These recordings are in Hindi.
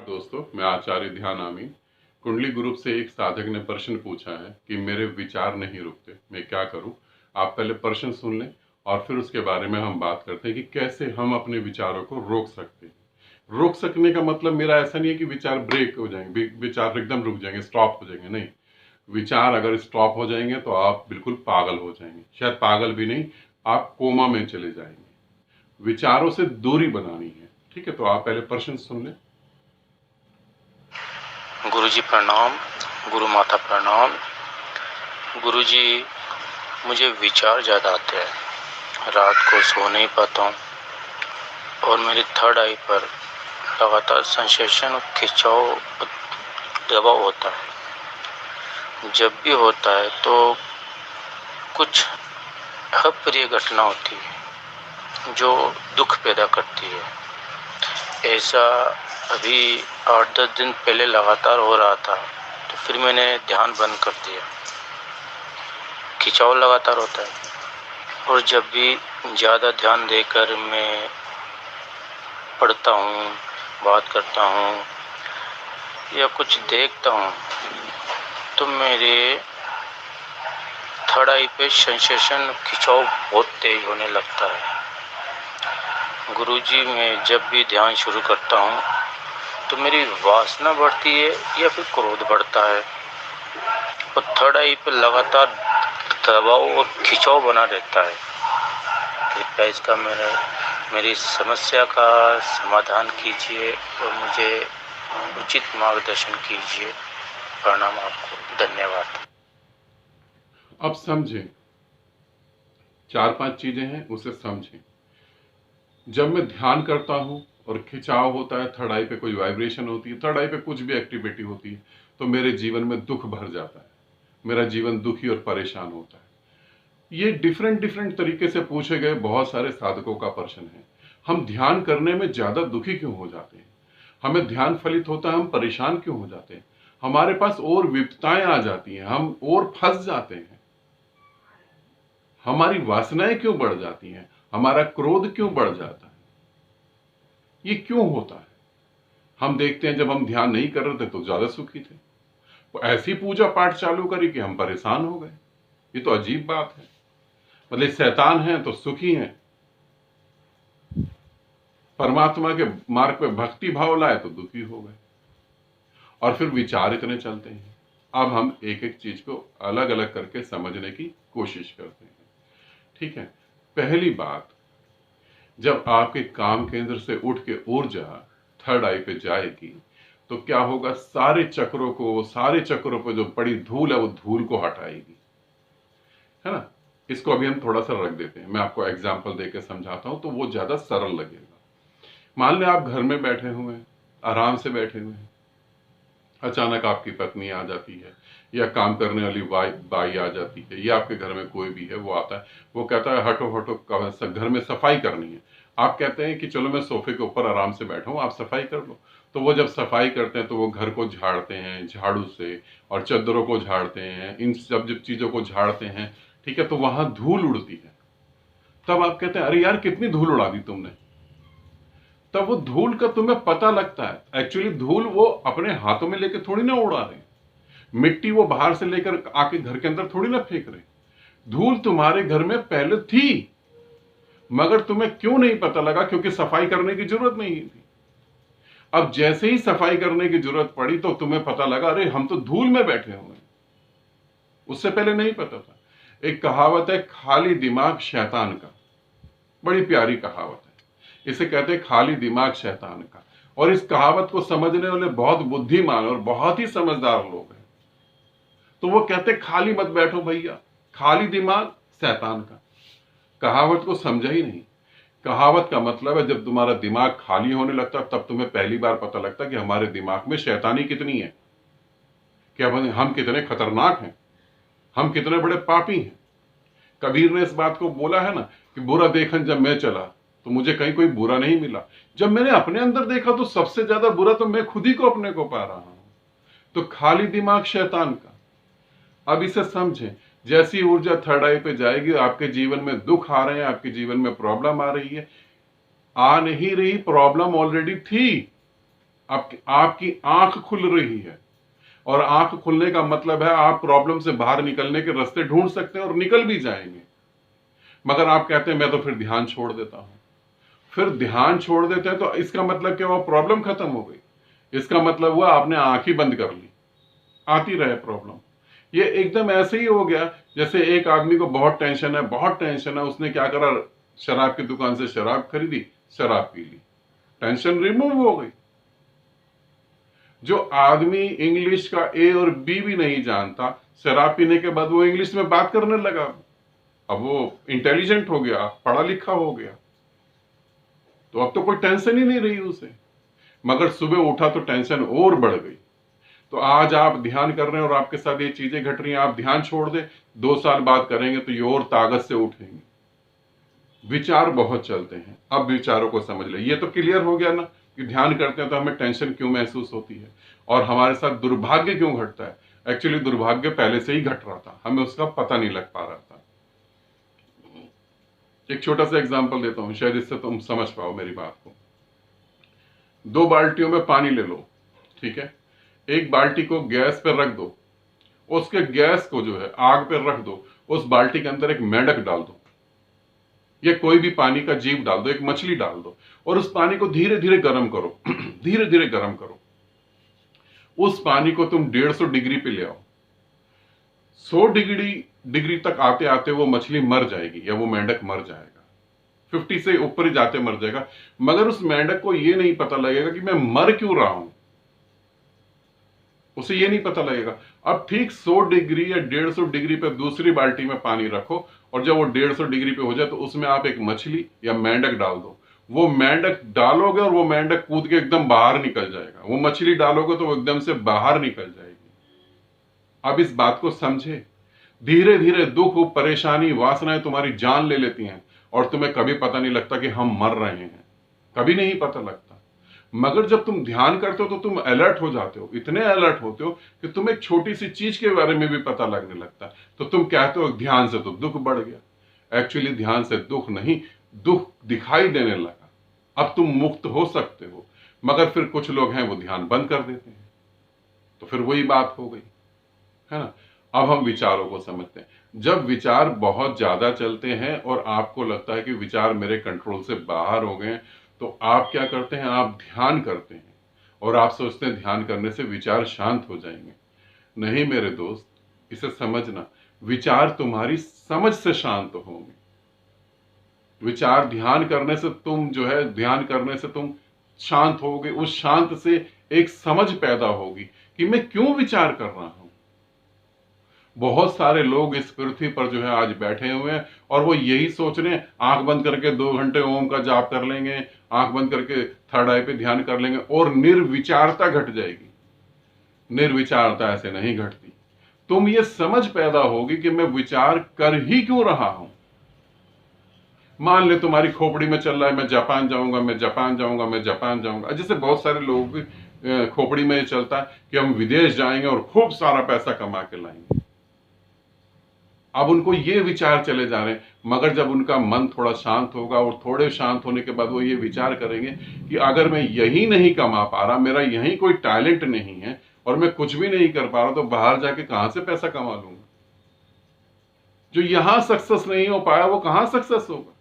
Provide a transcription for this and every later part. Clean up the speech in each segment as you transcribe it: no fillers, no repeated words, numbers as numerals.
दोस्तों, मैं आचार्य ध्यान आमीन। कुंडली ग्रुप से एक साधक ने प्रश्न पूछा है कि मेरे विचार नहीं रुकते, मैं क्या करूं? आप पहले प्रश्न सुन लें और फिर उसके बारे में हम बात करते हैं कि कैसे हम अपने विचारों को रोक सकते हैं। रोक सकने का मतलब मेरा ऐसा नहीं है कि विचार ब्रेक हो जाएंगे, विचार एकदम रुक जाएंगे, स्टॉप हो जाएंगे, नहीं। विचार अगर स्टॉप हो जाएंगे तो आप बिल्कुल पागल हो जाएंगे, शायद पागल भी नहीं, आप कोमा में चले जाएंगे। विचारों से दूरी बनानी है, ठीक है? तो आप पहले प्रश्न सुन लें। गुरुजी प्रणाम, गुरु माता प्रणाम। गुरुजी, मुझे विचार ज़्यादा आते हैं, रात को सो नहीं पाता हूँ और मेरी थर्ड आई पर लगातार सेंसेशन और खिंचाव दबाव होता है। जब भी होता है तो कुछ अप्रिय घटना होती है जो दुख पैदा करती है। ऐसा अभी 8-10 दिन पहले लगातार हो रहा था, तो फिर मैंने ध्यान बंद कर दिया। खिंचाव लगातार होता है और जब भी ज़्यादा ध्यान देकर मैं पढ़ता हूँ, बात करता हूँ या कुछ देखता हूँ तो मेरे थर्ड आई पे सेंसेशन खिंचाव बहुत तेज होने लगता है। गुरुजी, मैं जब भी ध्यान शुरू करता हूँ तो मेरी वासना बढ़ती है या फिर क्रोध बढ़ता है और थर्ड आई पे लगातार दबाव और खिंचाव बना रहता है। कृपया इसका मेरी समस्या का समाधान कीजिए और मुझे उचित मार्गदर्शन कीजिए। प्रणाम आपको, धन्यवाद। अब समझें, 4-5 चीजें हैं, उसे समझें। जब मैं ध्यान करता हूं और खिंचाव होता है, थर्ड आई पे कोई वाइब्रेशन होती है, थर्ड आई पे कुछ भी एक्टिविटी होती है, तो मेरे जीवन में दुख भर जाता है, मेरा जीवन दुखी और परेशान होता है। ये डिफरेंट डिफरेंट तरीके से पूछे गए बहुत सारे साधकों का प्रश्न है। हम ध्यान करने में ज्यादा दुखी क्यों हो जाते हैं? हमें ध्यान फलित होता है, हम परेशान क्यों हो जाते हैं? हमारे पास और विपताएं आ जाती हैं, हम और फंस जाते हैं। हमारी वासनाएं क्यों बढ़ जाती हैं? हमारा क्रोध क्यों बढ़ जाता है? ये क्यों होता है? हम देखते हैं जब हम ध्यान नहीं कर रहे थे तो ज्यादा सुखी थे, तो ऐसी पूजा पाठ चालू करी कि हम परेशान हो गए। ये तो अजीब बात है। मतलब शैतान है तो सुखी हैं, परमात्मा के मार्ग पे भक्ति भाव लाए तो दुखी हो गए। और फिर विचार इतने चलते हैं। अब हम एक एक चीज को अलग अलग करके समझने की कोशिश करते हैं, ठीक है? पहली बात, जब आपके काम केंद्र से उठ के ऊर्जा थर्ड आई पे जाएगी तो क्या होगा? सारे चक्रों पे जो पड़ी धूल है वो धूल को हटाएगी, है ना? इसको अभी हम थोड़ा सा रख देते हैं, मैं आपको एग्जाम्पल देकर समझाता हूं तो वो ज्यादा सरल लगेगा। मान लें आप घर में बैठे हुए हैं, आराम से बैठे हुए हैं, अचानक आपकी पत्नी आ जाती है या काम करने वाली बाई आ जाती है या आपके घर में कोई भी है, वो आता है, वो कहता है हटो हटो, घर में सफाई करनी है। आप कहते हैं कि चलो मैं सोफे के ऊपर आराम से बैठा हूं, आप सफाई कर लो। तो वो जब सफाई करते हैं तो वो घर को झाड़ते हैं झाड़ू से और चद्दरों को झाड़ते हैं, इन सब जब चीजों को झाड़ते हैं, ठीक है, तो वहां धूल उड़ती है। तब आप कहते हैं अरे यार कितनी धूल उड़ा दी तुमने। तब वो धूल का तुम्हें पता लगता है, एक्चुअली धूल वो अपने हाथों में लेकर थोड़ी ना उड़ा रहे, मिट्टी वो बाहर से लेकर आके घर के अंदर थोड़ी ना फेंक रहे। धूल तुम्हारे घर में पहले थी, मगर तुम्हें क्यों नहीं पता लगा? क्योंकि सफाई करने की जरूरत नहीं थी। अब जैसे ही सफाई करने की जरूरत पड़ी तो तुम्हें पता लगा अरे हम तो धूल में बैठे हुए हैं, उससे पहले नहीं पता था। एक कहावत है, खाली दिमाग शैतान का, बड़ी प्यारी कहावत है। इसे कहते हैं खाली दिमाग शैतान का। और इस कहावत को समझने वाले बहुत बुद्धिमान और बहुत ही समझदार लोग हैं। तो वो कहते खाली मत बैठो भैया, खाली दिमाग शैतान का। कहावत को समझा ही नहीं। कहावत का मतलब है जब तुम्हारा दिमाग खाली होने लगता तब तुम्हें पहली बार पता लगता कि हमारे दिमाग में शैतानी कितनी है, कि हम कितने खतरनाक हैं, हम कितने बड़े पापी हैं। कबीर ने इस बात को बोला है ना कि बुरा देखन जब मैं चला तो मुझे कहीं कोई बुरा नहीं मिला। जब मैंने अपने अंदर देखा तो सबसे ज्यादा बुरा तो मैं खुद ही को अपने को पा रहा हूं। तो खाली दिमाग शैतान का। अब इसे समझें, जैसी ऊर्जा थर्ड आई पे जाएगी, आपके जीवन में दुख आ रहे हैं, आपके जीवन में प्रॉब्लम आ रही है, आ नहीं रही, प्रॉब्लम ऑलरेडी थी। आपकी आपकी आंख खुल रही है, और आंख खुलने का मतलब है आप प्रॉब्लम से बाहर निकलने के रास्ते ढूंढ सकते हैं और निकल भी जाएंगे। मगर आप कहते हैं मैं तो फिर ध्यान छोड़ देता हूं। फिर ध्यान छोड़ देते हैं तो इसका मतलब क्या हुआ? प्रॉब्लम खत्म हो गई। इसका मतलब हुआ आपने आंख ही बंद कर ली, आती रहे प्रॉब्लम। ये एकदम ऐसे ही हो गया जैसे एक आदमी को बहुत टेंशन है, बहुत टेंशन है, उसने क्या करा, शराब की दुकान से शराब खरीदी, शराब पी ली, टेंशन रिमूव हो गई। जो आदमी इंग्लिश का ए और बी भी नहीं जानता, शराब पीने के बाद वो इंग्लिश में बात करने लगा। अब वो इंटेलिजेंट हो गया, पढ़ा लिखा हो गया, तो अब तो कोई टेंशन ही नहीं रही उसे। मगर सुबह उठा तो टेंशन और बढ़ गई। तो आज आप ध्यान कर रहे हैं और आपके साथ ये चीजें घट रही हैं, आप ध्यान छोड़ दें, 2 साल बाद करेंगे तो ये और ताकत से उठेंगे। विचार बहुत चलते हैं, अब विचारों को समझ ले। ये तो क्लियर हो गया ना कि ध्यान करते हैं तो हमें टेंशन क्यों महसूस होती है और हमारे साथ दुर्भाग्य क्यों घटता है। एक्चुअली दुर्भाग्य पहले से ही घट रहा था, हमें उसका पता नहीं लग पा रहा था। एक छोटा सा एग्जांपल देता हूं, शायद इससे तुम समझ पाओ मेरी बात को। 2 बाल्टियों में पानी ले लो, ठीक है। एक बाल्टी को गैस पर रख दो, उसके गैस को जो है आग पर रख दो, उस बाल्टी के अंदर एक मेंढक डाल दो, या कोई भी पानी का जीव डाल दो, एक मछली डाल दो, और उस पानी को धीरे धीरे गर्म करो धीरे धीरे गर्म करो। उस पानी को तुम 150 डिग्री पे ले आओ। 100 डिग्री तक आते आते वो मछली मर जाएगी या वो मेंढक मर जाएगा, 50 से ऊपर ही जाते मर जाएगा। मगर उस मेंढक को ये नहीं पता लगेगा कि मैं मर क्यों रहा हूं, उसे ये नहीं पता लगेगा। अब ठीक 100 डिग्री या 150 डिग्री पे दूसरी बाल्टी में पानी रखो, और जब वो 150 डिग्री पे हो जाए तो उसमें आप एक मछली या मेंढक डाल दो। वो मेंढक डालोगे और वो मेंढक कूद के एकदम बाहर निकल जाएगा, वो मछली डालोगे तो वो एकदम से बाहर निकल जाएगी। अब इस बात को समझे, धीरे धीरे दुख, परेशानी, वासनाएं तुम्हारी जान ले लेती हैं और तुम्हें कभी पता नहीं लगता कि हम मर रहे हैं, कभी नहीं पता लगता। मगर जब तुम ध्यान करते हो तो तुम अलर्ट हो जाते हो, इतने अलर्ट होते हो कि तुम्हें एक छोटी सी चीज के बारे में भी पता लगने लगता है। तो तुम कहते हो ध्यान से तो दुख बढ़ गया। एक्चुअली ध्यान से दुख नहीं, दुख दिखाई देने लगा। अब तुम मुक्त हो सकते हो। मगर फिर कुछ लोग हैं वो ध्यान बंद कर देते हैं, तो फिर वही बात हो गई, है ना। अब हम विचारों को समझते हैं। जब विचार बहुत ज्यादा चलते हैं और आपको लगता है कि विचार मेरे कंट्रोल से बाहर हो गए, तो आप क्या करते हैं, आप ध्यान करते हैं और आप सोचते हैं ध्यान करने से विचार शांत हो जाएंगे। नहीं मेरे दोस्त, इसे समझना, विचार तुम्हारी समझ से शांत होंगे। विचार ध्यान करने से तुम जो है, ध्यान करने से तुम शांत होगे। उस शांत से एक समझ पैदा होगी कि मैं क्यों विचार कर रहा हूं। बहुत सारे लोग इस पृथ्वी पर जो है आज बैठे हुए हैं और वो यही सोच रहे हैं, आंख बंद करके 2 घंटे ओम का जाप कर लेंगे, आंख बंद करके थर्ड आई पे ध्यान कर लेंगे और निर्विचारता घट जाएगी। निर्विचारता ऐसे नहीं घटती। तुम ये समझ पैदा होगी कि मैं विचार कर ही क्यों रहा हूं। मान ले तुम्हारी खोपड़ी में चल रहा है, मैं जापान जाऊंगा, मैं जापान जाऊंगा, मैं जापान जाऊंगा। जैसे बहुत सारे लोगों की खोपड़ी में चलता है कि हम विदेश जाएंगे और खूब सारा पैसा कमा के लाएंगे। अब उनको ये विचार चले जा रहे हैं। मगर जब उनका मन थोड़ा शांत होगा और थोड़े शांत होने के बाद वो ये विचार करेंगे कि अगर मैं यही नहीं कमा पा रहा, मेरा यही कोई टैलेंट नहीं है और मैं कुछ भी नहीं कर पा रहा, तो बाहर जाके कहां से पैसा कमा लूंगा। जो यहां सक्सेस नहीं हो पाया वो कहां सक्सेस होगा।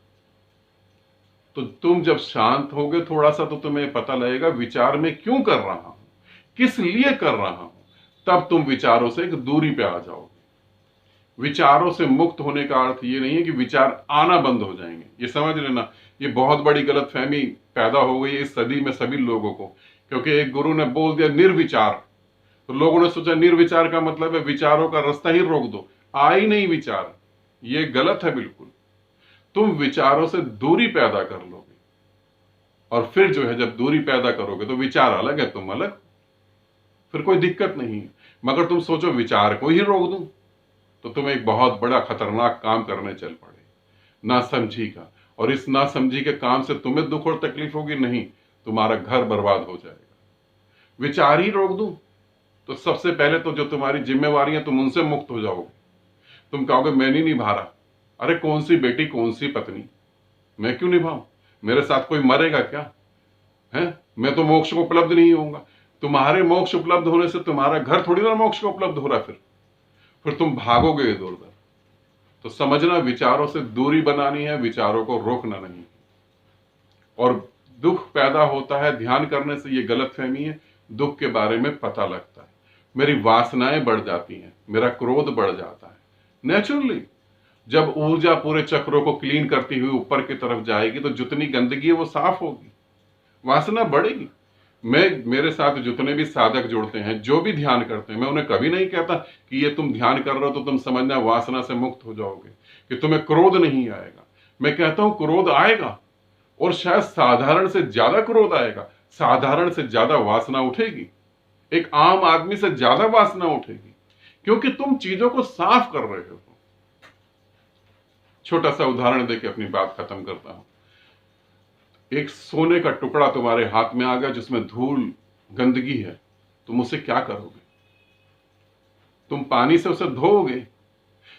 तो तुम जब शांत होगे थोड़ा सा, तो तुम्हें पता लगेगा विचार में क्यों कर रहा हूं, किस लिए कर रहा हूं। तब तुम विचारों से एक दूरी पे आ जाओगे। विचारों से मुक्त होने का अर्थ ये नहीं है कि विचार आना बंद हो जाएंगे। ये समझ लेना, ये बहुत बड़ी गलतफहमी पैदा हो गई है इस सदी में सभी लोगों को। क्योंकि एक गुरु ने बोल दिया निर्विचार, तो लोगों ने सोचा निर्विचार का मतलब है विचारों का रास्ता ही रोक दो, आ ही नहीं विचार। ये गलत है बिल्कुल। तुम विचारों से दूरी पैदा कर लोगे और फिर जो है जब दूरी पैदा करोगे तो विचार अलग है, तुम अलग, फिर कोई दिक्कत नहीं है। मगर तुम सोचो विचार को ही रोक दूं, तो तुम एक बहुत बड़ा खतरनाक काम करने चल पड़े, नासमझी का। और इस नासमझी के काम से तुम्हें दुख और तकलीफ होगी नहीं, तुम्हारा घर बर्बाद हो जाएगा। विचार ही रोक दूं तो सबसे पहले तो जो तुम्हारी जिम्मेवारी है तुम उनसे मुक्त हो जाओगे। तुम कहोगे मैं नहीं निभा रहा। अरे कौन सी बेटी, कौन सी पत्नी, मैं क्यों निभाऊं, मेरे साथ कोई मरेगा क्या, है, मैं तो मोक्ष को उपलब्ध नहीं होऊंगा। तुम्हारे मोक्ष उपलब्ध होने से तुम्हारा घर थोड़ी ना मोक्ष को उपलब्ध हो रहा है, फिर तुम भागोगे इधर उधर। तो समझना, विचारों से दूरी बनानी है, विचारों को रोकना नहीं। और दुख पैदा होता है ध्यान करने से, ये गलतफहमी है, दुख के बारे में पता लगता है। मेरी वासनाएं बढ़ जाती हैं, मेरा क्रोध बढ़ जाता है नेचुरली। जब ऊर्जा पूरे चक्रों को क्लीन करती हुई ऊपर की तरफ जाएगी तो जितनी गंदगी है वो साफ होगी, वासना बढ़ेगी। मेरे साथ जितने भी साधक जुड़ते हैं, जो भी ध्यान करते हैं, मैं उन्हें कभी नहीं कहता कि ये तुम ध्यान कर रहे हो तो तुम समझना वासना से मुक्त हो जाओगे, कि तुम्हें क्रोध नहीं आएगा। मैं कहता हूं क्रोध आएगा, और शायद साधारण से ज्यादा क्रोध आएगा, साधारण से ज्यादा वासना उठेगी, एक आम आदमी से ज्यादा वासना उठेगी, क्योंकि तुम चीजों को साफ कर रहे हो। छोटा सा उदाहरण देके अपनी बात खत्म करता हूं। एक सोने का टुकड़ा तुम्हारे हाथ में आ गया जिसमें धूल गंदगी है, तुम उसे क्या करोगे? तुम पानी से उसे धोओगे।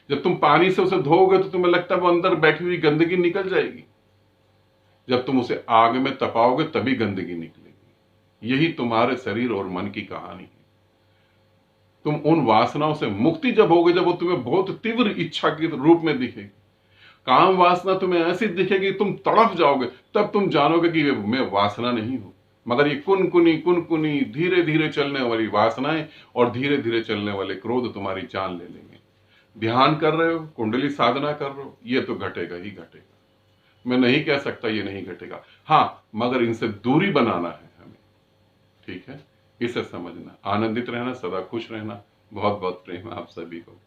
जब तुम पानी से उसे धोओगे तो तुम्हें लगता है वो अंदर बैठी हुई गंदगी निकल जाएगी। जब तुम उसे आग में तपाओगे तभी गंदगी निकलेगी। यही तुम्हारे शरीर और मन की कहानी है। तुम उन वासनाओं से मुक्ति जब होगे जब वो तुम्हें बहुत तीव्र इच्छा के रूप में दिखेगी, काम वासना तुम्हें ऐसी दिखेगी तुम तड़प जाओगे, तब तुम जानोगे कि मैं वासना नहीं हूं, मगर ये कुनकुनी धीरे धीरे चलने वाली वासनाएं और धीरे धीरे चलने वाले क्रोध तुम्हारी जान ले लेंगे। ध्यान कर रहे हो, कुंडली साधना कर रहे हो, ये तो घटेगा ही घटेगा। मैं नहीं कह सकता ये नहीं घटेगा, हाँ, मगर इनसे दूरी बनाना है हमें। ठीक है, इसे समझना, आनंदित रहना, सदा खुश रहना। बहुत बहुत प्रेम आप सभी को।